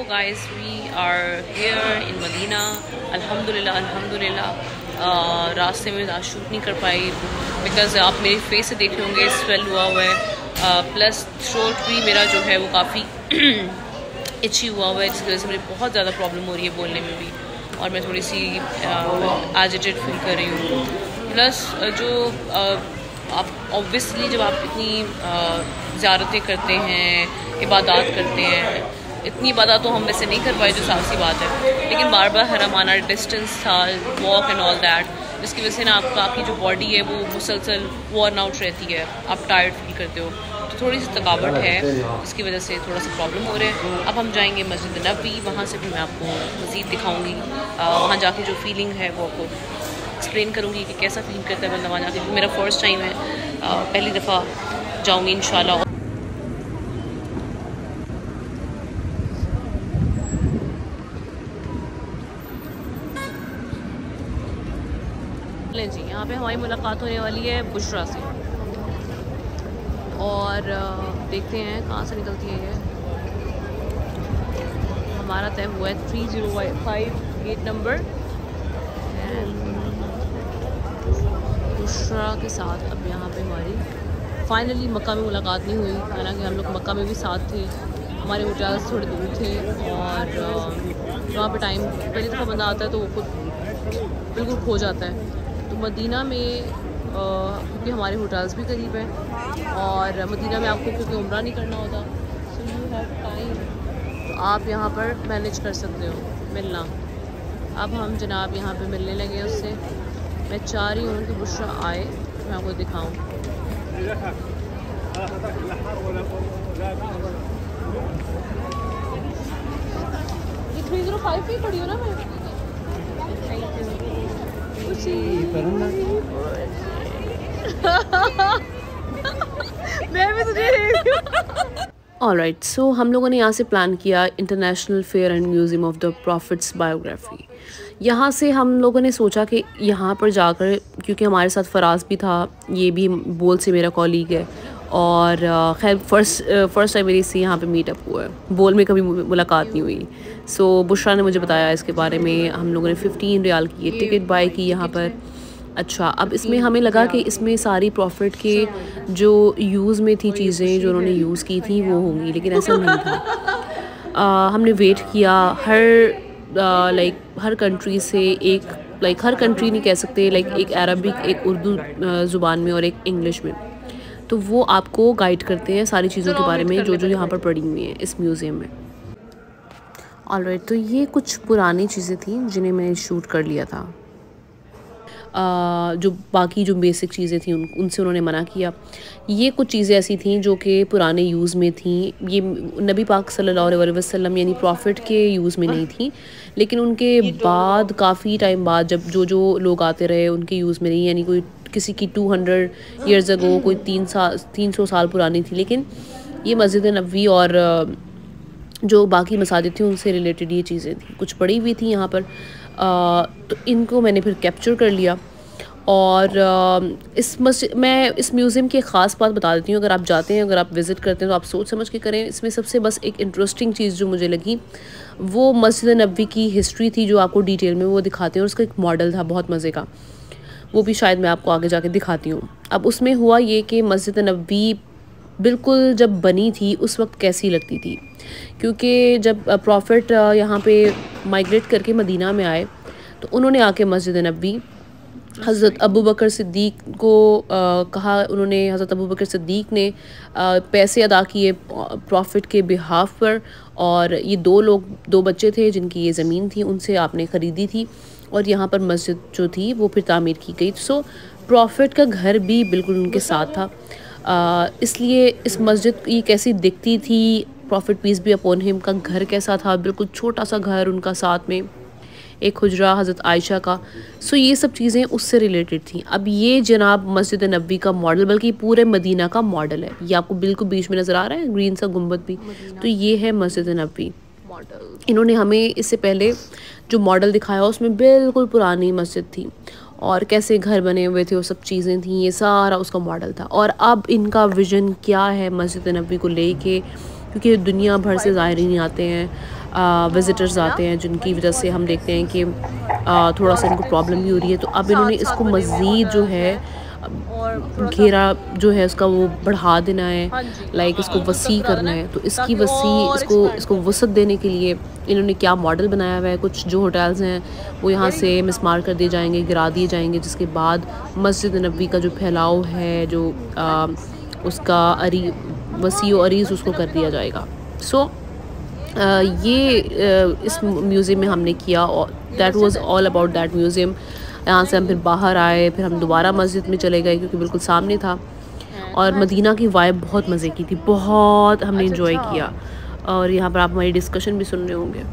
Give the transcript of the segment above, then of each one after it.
guys, we are here in Medina. अल्हम्दुलिल्लाह रास्ते में आज शूट नहीं कर पाई बिकॉज आप मेरी फेस से देख रहे होंगे स्वेल हुआ हुआ है, प्लस थ्रोट भी मेरा जो है वो काफ़ी इची हुआ हुआ है, जिसकी वजह से मुझे बहुत ज़्यादा प्रॉब्लम हो रही है बोलने में भी, और मैं थोड़ी सी एजिटेड फील कर रही हूँ। प्लस जो आप ऑब्वियसली जब आप इतनी ज़ियारतें करते हैं, इबादत करते हैं, इतनी इबादत तो हम वैसे नहीं कर पाए जो साफ सी बात है, लेकिन बार बार हरम आना, डिस्टेंस था, वॉक एंड ऑल दैट, जिसकी वजह से ना आपकी जो बॉडी है वो मुसलसल वॉर्न आउट रहती है, आप टायर्ड फील करते हो, तो थोड़ी सी थकावट है, जिसकी वजह से थोड़ा सा प्रॉब्लम हो रहा है। अब हम जाएंगे मस्जिद नबवी, वहाँ से भी मैं आपको मज़ीद दिखाऊँगी, वहाँ जाके जो फीलिंग है वो आपको एक्सप्लेन करूँगी कि कैसा फील करता है बंदा वहाँ जाके। मेरा फ़र्स्ट टाइम है, पहली दफ़ा जाऊँगी इंशाल्लाह। जी यहाँ पे हमारी मुलाकात होने वाली है बुशरा से, और देखते हैं कहाँ से निकलती है ये। हमारा तय हुआ है 305 गेट नंबर, बुशरा के साथ अब यहाँ पे हमारी फाइनली मक्का में मुलाकात नहीं हुई, हालांकि हम लोग मक्का में भी साथ थे, हमारे होटल्स थोड़े दूर थे, और वहाँ पे टाइम पहली दफ़ा बंदा आता है तो वो खुद बिल्कुल खो जाता है। तो मदीना में क्योंकि हमारे होटल्स भी करीब हैं, और मदीना में आपको क्योंकि उम्रा नहीं करना होता, सो यू हैव टाइम, तो आप यहाँ पर मैनेज कर सकते हो मिलना। अब हम जनाब यहाँ पे मिलने लगे उससे, मैं चाह रही हूँ कि बुशरा आए तो मैं आपको दिखाऊँ। ये 305 पे खड़ी हो ना मैं, मैं भी तुझे ऑलराइट। सो हम लोगों ने यहाँ से प्लान किया international fair and museum of the profits biography. यहाँ से हम लोगों ने सोचा कि यहाँ पर जाकर, क्योंकि हमारे साथ फराज भी था, ये भी बोल से मेरा कॉलीग है, और खैर फ़र्स्ट टाइम मेरी इससे यहाँ पे मीटअप हुआ है, बोल में कभी मुलाकात नहीं हुई। सो बुशरा ने मुझे बताया इसके बारे में, हम लोगों ने 15 रियाल की टिकट बाय की यहाँ पर। अच्छा, अब इसमें हमें लगा कि इसमें सारी प्रॉफिट के जो यूज़ में थी चीज़ें जो उन्होंने यूज़ की थी वो होंगी, लेकिन ऐसा नहीं था। हमने वेट किया, हर कंट्री से एक, हर कंट्री नहीं कह सकते, एक अरबिक, एक उर्दू ज़ुबान में और एक इंग्लिश में, तो वो आपको गाइड करते हैं सारी चीज़ों के बारे में जो जो यहाँ पर पड़ी हुई हैं इस म्यूज़ियम में। ऑलराइट, तो ये कुछ पुरानी चीज़ें थी जिन्हें मैंने शूट कर लिया था। जो बाकी जो बेसिक चीज़ें थी उनसे उन्होंने मना किया। ये कुछ चीज़ें ऐसी थीं जो कि पुराने यूज़ में थीं, ये नबी पाक सल्लल्लाहु अलैहि वसल्लम यानी प्रॉफिट के यूज़ में नहीं थी, लेकिन उनके बाद काफ़ी टाइम बाद जब जो लोग आते रहे उनके यूज़ में नहीं, यानी कोई किसी की 200 ईयर्स अगो, कोई 300 साल पुरानी थी, लेकिन ये मस्जिद नबवी और जो बाकी मसाजिद थी उनसे रिलेटेड ये चीज़ें थी, कुछ पड़ी हुई थी यहाँ पर। तो इनको मैंने फिर कैप्चर कर लिया, और मैं इस म्यूज़ियम की एक ख़ास बात बता देती हूँ। अगर आप जाते हैं, अगर आप विज़िट करते हैं तो आप सोच समझ के करें। इसमें सबसे बस एक इंटरेस्टिंग चीज़ जो मुझे लगी वो मस्जिद नबवी की हिस्ट्री थी, जो आपको डिटेल में वो दिखाते हैं, और उसका एक मॉडल था बहुत मज़े का, वो भी शायद मैं आपको आगे जाके दिखाती हूँ। अब उसमें हुआ ये कि मस्जिद नबवी बिल्कुल जब बनी थी उस वक्त कैसी लगती थी, क्योंकि जब प्रॉफिट यहाँ पे माइग्रेट करके मदीना में आए तो उन्होंने आके मस्जिद नबवी हज़रत अबू बकर सिद्दीक़ को कहा, उन्होंने हज़रत अबू बकर सिद्दीक़ ने पैसे अदा किए प्रॉफिट के बिहाफ पर, और ये दो बच्चे थे जिनकी ये ज़मीन थी, उनसे आपने ख़रीदी थी, और यहाँ पर मस्जिद जो थी वो फिर तामीर की गई। सो प्रॉफिट का घर भी बिल्कुल उनके साथ था, इसलिए इस मस्जिद ये कैसी दिखती थी, प्रॉफिट पीस भी अपॉन हिम का घर कैसा था, बिल्कुल छोटा सा घर उनका, साथ में एक हुजरा हज़रत आयशा का। सो ये सब चीज़ें उससे रिलेटेड थी। अब ये जनाब मस्जिद नबवी का मॉडल, बल्कि पूरे मदीना का मॉडल है, ये आपको बिल्कुल बीच में नज़र आ रहा है ग्रीन सा गुंबद भी, तो ये है मस्जिद नबवी मॉडल। इन्होंने हमें इससे पहले जो मॉडल दिखाया उसमें बिल्कुल पुरानी मस्जिद थी, और कैसे घर बने हुए थे वो सब चीज़ें थी, ये सारा उसका मॉडल था। और अब इनका विज़न क्या है मस्जिद नबवी को लेके, क्योंकि दुनिया भर से ज़ायरीन आते हैं, विज़िटर्स आते हैं, जिनकी वजह से हम देखते हैं कि थोड़ा सा इनको प्रॉब्लम भी हो रही है। तो अब इन्होंने इसको मज़ीद जो है घेरा जो है उसका वो बढ़ा देना है, लाइक इसको वसी करना है। तो इसकी वसी इसको वसअत देने के लिए इन्होंने क्या मॉडल बनाया हुआ है। कुछ जो होटल्स हैं वो यहाँ से मिसमार कर दिए जाएंगे, गिरा दिए जाएंगे, जिसके बाद मस्जिद नबवी का जो फैलाव है, जो उसका वसी और अरीज़ उसको कर दिया जाएगा। सो ये इस म्यूज़ियम में हमने किया, और that was all about that museum. यहाँ से हम फिर बाहर आए, फिर हम दोबारा मस्जिद में चले गए क्योंकि बिल्कुल सामने था। और मदीना की वाइब बहुत मज़े की थी, बहुत हमने इंजॉय किया। और यहाँ पर आप हमारी डिस्कशन भी सुन रहे होंगे।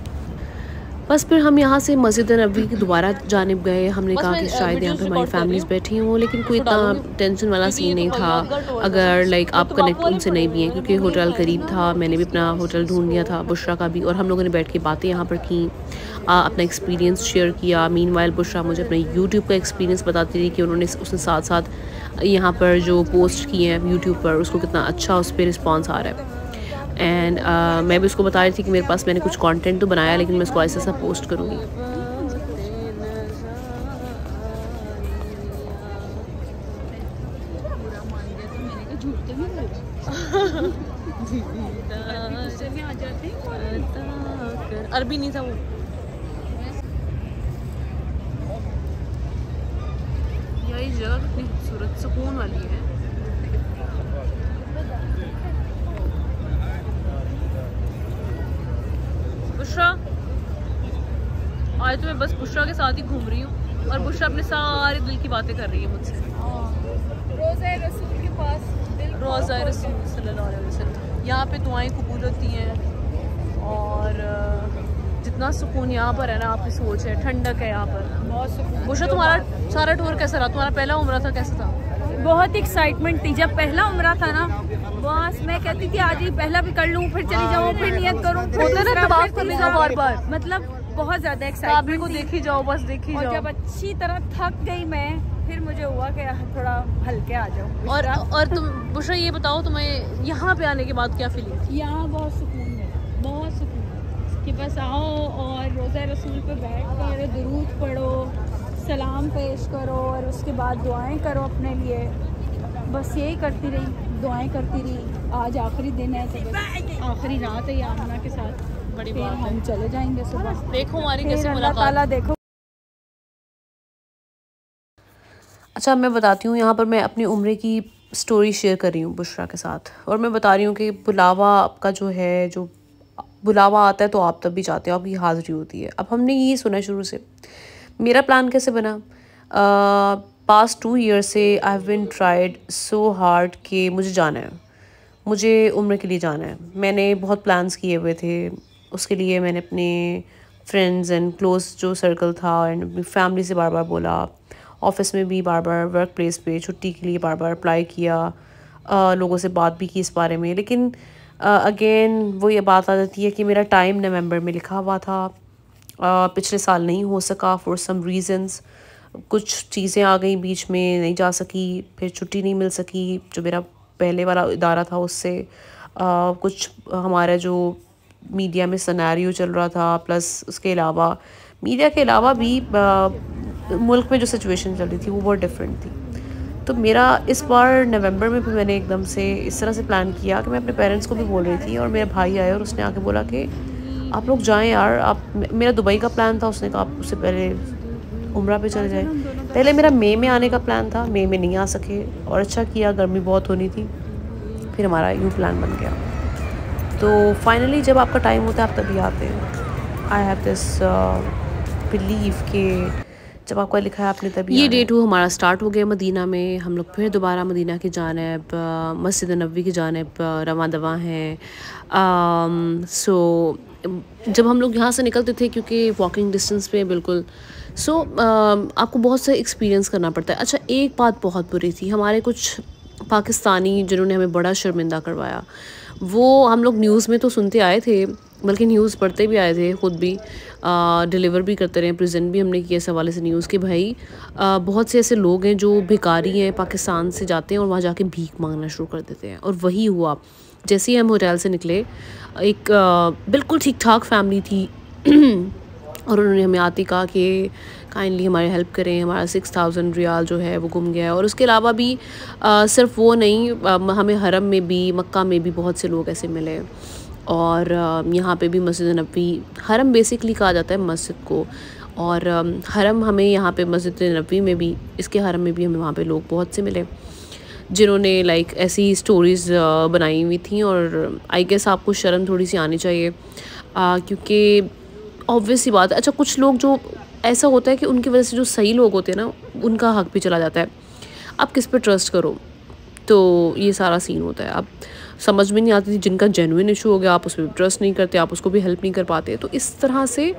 बस फिर हम यहाँ से मस्जिद नबवी की दोबारा जानिब गए। हमने कहा कि शायद यहाँ पे हमारी फैमिलीज़ बैठी हों, लेकिन कोई इतना टेंशन वाला सीन नहीं था अगर लाइक आप कनेक्ट उनसे नहीं भी हैं, क्योंकि होटल करीब था। मैंने भी अपना होटल ढूंढ लिया था, बुशरा का भी, और हम लोगों ने बैठ के बातें यहाँ पर की, अपना एक्सपीरियंस शेयर किया। मीनवाइल बुशरा मुझे अपने यूट्यूब का एक्सपीरियंस बताती रही कि उसने साथ साथ यहाँ पर जो पोस्ट किए हैं यूट्यूब पर, उसको कितना अच्छा उस पर रिस्पॉन्स आ रहा है। एंड मैं भी उसको बता रही थी कि मेरे पास मैंने कुछ कंटेंट तो बनाया, लेकिन मैं इसको ऐसा सा पोस्ट करूँगी। अरबी नहीं था वो। यही जगह कितनी खूबसूरत सुकून वाली है। बुशरा, आज तो मैं बस बुशरा के साथ ही घूम रही हूँ और बुशरा अपने सारे दिल की बातें कर रही है मुझसे। रोज़ा रसूल के पास, रोज़ा रसूल सल्लल्लाहु अलैहि वसल्लम, यहाँ पे दुआएं कबूल होती हैं। और जितना सुकून यहाँ पर है ना, आपकी सोच है, ठंडक है यहाँ पर, बहुत सुकून। बुशरा, तुम्हारा सारा टूर कैसा रहा? तुम्हारा पहला उम्रा था, कैसा था? बहुत एक्साइटमेंट थी। जब पहला उम्रा था ना, वहाँ मैं कहती थी आज ही पहला भी कर लूँ, फिर चली जाऊँ, फिर नियत करूँ, तवाफ करने का बार-बार, मतलब बहुत ज्यादा एक्साइटमेंट को देखी जाओ, बस देखी जाओ। और जब अच्छी तरह थक गई मैं, फिर मुझे हुआ कि थोड़ा हल्के आ जाओ। और तुम बुशरा ये बताओ, तुम्हें यहाँ पे आने के बाद क्या फीलिंग थी? यहाँ बहुत सुकून मिला, बहुत सुकून कि बस आओ और रोज़ा रसूल पे बैठ कर दुरूद पढ़ो, सलाम पेश करो और उसके बाद दुआएं करो अपने लिए। बस यही करती रही, दुआएं करती रही। आज आखिरी दिन है, तो बस आखिरी रात है आमना के साथ, बड़ी बात है। हम चले जाएंगे सुबह। देखो हमारी कैसे अल्लाह ताला देखो। अच्छा, मैं बताती हूँ, यहाँ पर मैं अपनी उम्र की स्टोरी शेयर कर रही हूँ बुशरा के साथ, और मैं बता रही हूँ कि बुलावा आपका जो है, जो बुलावा आता है तो आप तब भी जाते हो, आपकी हाज़िरी होती है। अब हमने यही सुना शुरू से। मेरा प्लान कैसे बना? पास्ट 2 ईयर से I have been tried so hard कि मुझे जाना है, मुझे उम्र के लिए जाना है। मैंने बहुत प्लान्स किए हुए थे उसके लिए। मैंने अपने फ्रेंड्स एंड क्लोज जो सर्कल था एंड अपनी फैमिली से बार बार बोला, ऑफिस में भी बार बार, वर्क प्लेस पे छुट्टी के लिए बार बार अप्लाई किया, लोगों से बात भी की इस बारे में। लेकिन अगेन वो ये बात आ जाती है कि मेरा टाइम नवंबर में लिखा हुआ था, पिछले साल नहीं हो सका फॉर सम रीज़न्स। कुछ चीज़ें आ गई बीच में, नहीं जा सकी, फिर छुट्टी नहीं मिल सकी जो मेरा पहले वाला इदारा था उससे। कुछ हमारा जो मीडिया में सिनेरियो चल रहा था, प्लस उसके अलावा मीडिया के अलावा भी मुल्क में जो सिचुएशन चल रही थी वो बहुत डिफरेंट थी। तो मेरा इस बार नवंबर में भी मैंने एकदम से इस तरह से प्लान किया कि मैं अपने पेरेंट्स को भी बोल रही थी, और मेरा भाई आया और उसने आके बोला कि आप लोग जाएं यार। आप, मेरा दुबई का प्लान था, उसने कहा आप उससे पहले उम्रा पे चले जाएं। पहले मेरा मई में आने का प्लान था, मई में नहीं आ सके, और अच्छा किया, गर्मी बहुत होनी थी। फिर हमारा यूँ प्लान बन गया। तो फाइनली जब आपका टाइम होता है आप तभी आते हैं। आई हैव दिस बिलीव कि जब आपका लिखा है आपने तभी। ये डे 2 हमारा स्टार्ट हो गया मदीना में। हम लोग फिर दोबारा मदीना की जानिब, मस्जिद नबवी की जानिब रवां दवा हैं। सो जब हम लोग यहाँ से निकलते थे, क्योंकि वॉकिंग डिस्टेंस पे बिल्कुल, सो आपको बहुत से एक्सपीरियंस करना पड़ता है। अच्छा, एक बात बहुत बुरी थी, हमारे कुछ पाकिस्तानी जिन्होंने हमें बड़ा शर्मिंदा करवाया। वो हम लोग न्यूज़ में तो सुनते आए थे, बल्कि न्यूज़ पढ़ते भी आए थे, ख़ुद भी डिलीवर भी करते रहे, प्रेजेंट भी हमने किया इस हवाले से न्यूज़ कि भाई बहुत से ऐसे लोग हैं जो भिखारी हैं, पाकिस्तान से जाते हैं और वहाँ जाके भीख मांगना शुरू कर देते हैं। और वही हुआ, जैसे ही हम होटल से निकले, एक बिल्कुल ठीक ठाक फैमिली थी और उन्होंने हमें आते ही कहा कि काइंडली हमारी हेल्प करें, हमारा 6000 रियाल जो है वो गुम गया है। और उसके अलावा भी सिर्फ वो नहीं, हमें हरम में भी, मक्का में भी बहुत से लोग ऐसे मिले। और यहाँ पे भी मस्जिद नबवी, हरम बेसिकली कहा जाता है मस्जिद को, और हरम हमें यहाँ पे मस्जिद नबवी में भी, इसके हरम में भी हमें वहाँ पे लोग बहुत से मिले जिन्होंने लाइक ऐसी स्टोरीज़ बनाई हुई थी। और आई गेस आपको शर्म थोड़ी सी आनी चाहिए, क्योंकि ऑब्वियस सी बात है। अच्छा, कुछ लोग जो ऐसा होता है कि उनकी वजह से जो सही लोग होते हैं ना, उनका हक भी चला जाता है। आप किस पे ट्रस्ट करो, तो ये सारा सीन होता है। अब समझ में नहीं आती थी, जिनका जेन्युइन इशू हो गया आप उस पर ट्रस्ट नहीं करते, आप उसको भी हेल्प नहीं कर पाते। तो इस तरह से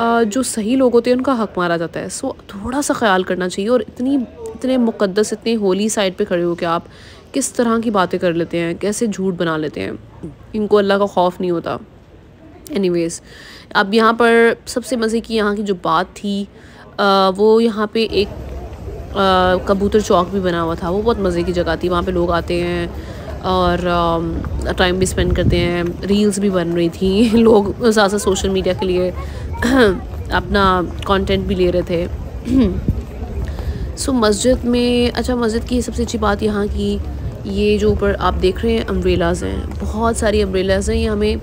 जो सही लोग होते हैं उनका हक मारा जाता है। सो थोड़ा सा ख्याल करना चाहिए। और इतने मुक़द्दस, इतने होली साइड पे खड़े हो के आप किस तरह की बातें कर लेते हैं, कैसे झूठ बना लेते हैं, इनको अल्लाह का खौफ नहीं होता। एनीवेज़, अब यहाँ पर सबसे मज़े की यहाँ की जो बात थी, वो यहाँ पे एक कबूतर चौक भी बना हुआ था। वो बहुत मज़े की जगह थी, वहाँ पे लोग आते हैं और टाइम भी स्पेंड करते हैं। रील्स भी बन रही थी, लोग साथ साथ सोशल मीडिया के लिए अपना कंटेंट भी ले रहे थे। सो मस्जिद में, अच्छा मस्जिद की सबसे अच्छी बात यहाँ की, ये जो ऊपर आप देख रहे हैं अम्ब्रेलाज़ हैं, बहुत सारी अम्ब्रेलाज़ हैं। ये हमें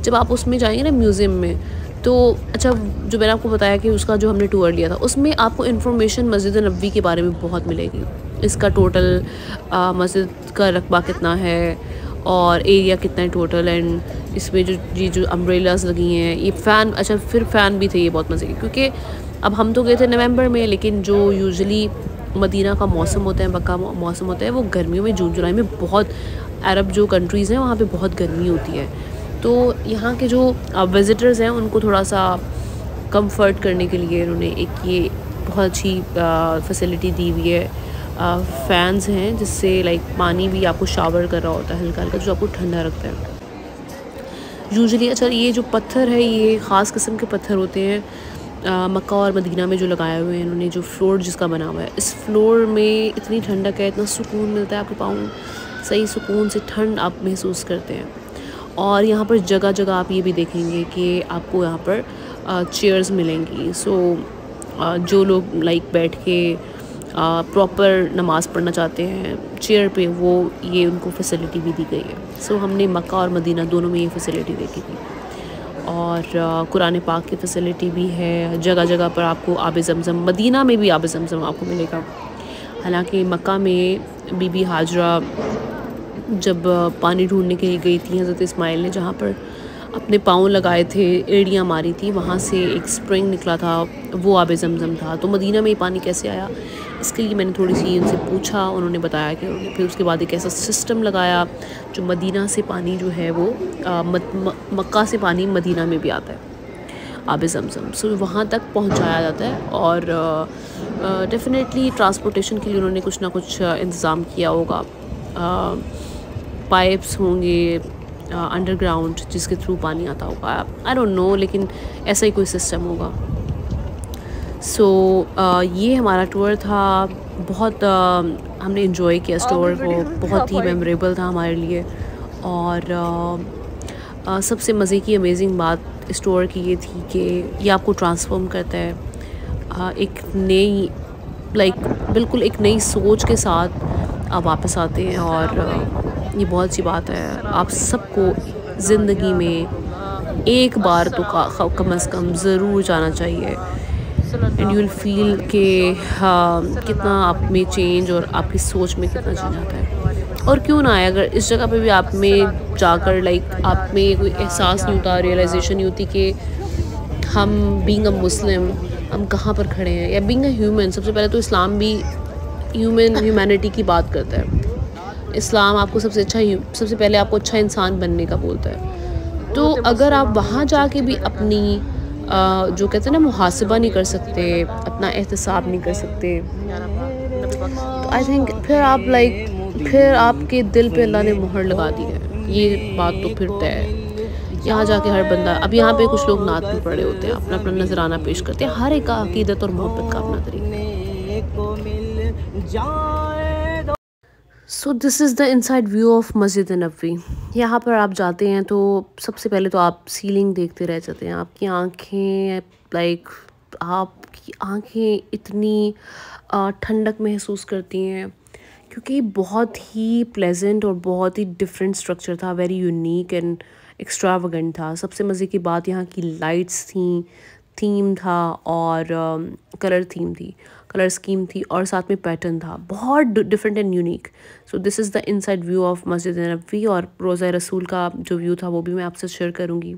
जब आप उसमें जाएंगे ना म्यूज़ियम में, तो अच्छा जो मैंने आपको बताया कि उसका जो हमने टूर लिया था, उसमें आपको इन्फॉर्मेशन मस्जिद नबवी के बारे में बहुत मिलेगी। इसका टोटल मस्जिद का रकबा कितना है और एरिया कितना है टोटल, एंड इसमें जो अम्ब्रेलाज़ लगी हैं, ये फ़ैन, अच्छा फिर फ़ैन भी थे, ये बहुत मज़े के। क्योंकि अब हम तो गए थे नवंबर में, लेकिन जो यूजुअली मदीना का मौसम होता है, मक्का मौसम होता है, वो गर्मियों में जून जुलाई में बहुत, अरब जो कंट्रीज़ हैं वहाँ पे बहुत गर्मी होती है। तो यहाँ के जो विज़िटर्स हैं उनको थोड़ा सा कंफर्ट करने के लिए इन्होंने एक ये बहुत अच्छी फैसिलिटी दी हुई है। फ़ैन्स हैं जिससे लाइक पानी भी आपको शावर कर रहा होता है हल्का हल्का, जो आपको ठंडा रखता है यूजुअली। अच्छा, ये जो पत्थर है, ये ख़ास किस्म के पत्थर होते हैं मक्का और मदीना में जो लगाए हुए हैं इन्होंने, जो फ्लोर जिसका बना हुआ है, इस फ्लोर में इतनी ठंडक है, इतना सुकून मिलता है आपके पाँव, सही सुकून से ठंड आप महसूस करते हैं। और यहाँ पर जगह जगह आप ये भी देखेंगे कि आपको यहाँ पर चेयर्स मिलेंगी। सो जो लोग लाइक बैठ के प्रॉपर नमाज़ पढ़ना चाहते हैं चेयर पे, वो ये उनको फैसिलिटी भी दी गई है। सो हमने मक्का और मदीना दोनों में ये फैसिलिटी देखी थी। और कुरान पाक की फ़ैसिलिटी भी है। जगह जगह पर आपको आब ज़मज़म, मदीना में भी आब ज़मज़म आपको मिलेगा। हालांकि मक्का में बीबी हाजरा जब पानी ढूंढने के लिए गई थी हज़रत इस्माइल ने, जहाँ पर अपने पाँव लगाए थे, एड़ियाँ मारी थी, वहाँ से एक स्प्रिंग निकला था, वो आब ज़मज़म था। तो मदीना में ये पानी कैसे आया, इसके लिए मैंने थोड़ी सी उनसे पूछा, उन्होंने बताया कि उन्होंने फिर उसके बाद एक ऐसा सिस्टम लगाया जो मदीना से पानी जो है वो मक्का से पानी मदीना में भी आता है, आब ज़मज़म। सो वहाँ तक पहुँचाया जाता है। और डेफिनेटली ट्रांसपोर्टेशन के लिए उन्होंने कुछ ना कुछ इंतज़ाम किया होगा। पाइप्स होंगे अंडरग्राउंड जिसके थ्रू पानी आता होगा, आई डोंट नो, लेकिन ऐसा ही कोई सिस्टम होगा। सो ये हमारा टूर था। बहुत हमने इन्जॉय किया इस टूर को, बहुत ही मेमोरेबल था हमारे लिए। और सबसे मज़े की अमेजिंग बात इस टूर की ये थी कि ये आपको ट्रांसफॉर्म करता है एक नई, लाइक बिल्कुल एक नई सोच के साथ आप वापस आते हैं। और ये बहुत सी बात है, आप सबको ज़िंदगी में एक बार तो कम से कम ज़रूर जाना चाहिए। एंड यू विल फील कि कितना आप में चेंज और आपकी सोच में कितना चेंज आता है। और क्यों ना आए, अगर इस जगह पे भी आप में जाकर लाइक आप में कोई एहसास नहीं होता, रियलाइजेशन नहीं होती कि हम बीइंग अ मुस्लिम हम कहाँ पर खड़े हैं, या बीइंग अ ह्यूमन। सबसे पहले तो इस्लाम भी ह्यूमैनिटी की बात करता है। इस्लाम आपको सबसे पहले आपको अच्छा इंसान बनने का बोलता है। तो अगर आप वहाँ जाके भी अपनी जो कहते हैं ना मुहासिबा नहीं कर सकते, अपना एहतसाब नहीं कर सकते, तो आई थिंक फिर आपके दिल पे अल्लाह ने मुहर लगा दी है। ये बात तो फिर तय है। यहाँ जाके हर बंदा, अब यहाँ पे कुछ लोग नात भी पढ़े होते हैं, अपना अपना नजराना पेश करते हैं, हर एक का अकीदत और मोहब्बत का अपना तरीका। So this is the inside view of मस्जिद नबवी। यहाँ पर आप जाते हैं तो सबसे पहले तो आप सीलिंग देखते रह जाते हैं। आपकी आँखें लाइक आपकी आँखें इतनी ठंडक महसूस करती हैं क्योंकि बहुत ही प्लेजेंट और बहुत ही डिफरेंट स्ट्रक्चर था, वेरी यूनिक एंड एक्स्ट्रावेगेंट था। सबसे मज़े की बात यहाँ की लाइट्स थी, थीम था और कलर थीम थी, कलर स्कीम थी और साथ में पैटर्न था, बहुत different and unique. So this is the inside view of मस्जिद नबवी और रोज़ा रसूल का जो व्यू था वो भी मैं आपसे शेयर करूँगी।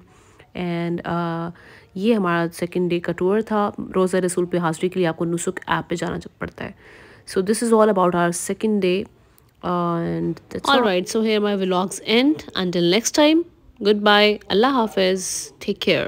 एंड ये हमारा सेकंड डे का टूर था। रोज़ा रसूल पे हाज़िरी के लिए आपको नुसुक ऐप पे जाना पड़ता है। So this is all about our second day, and that's all right. So here my vlogs end. Until next time, goodbye. Allah Hafiz. Take care.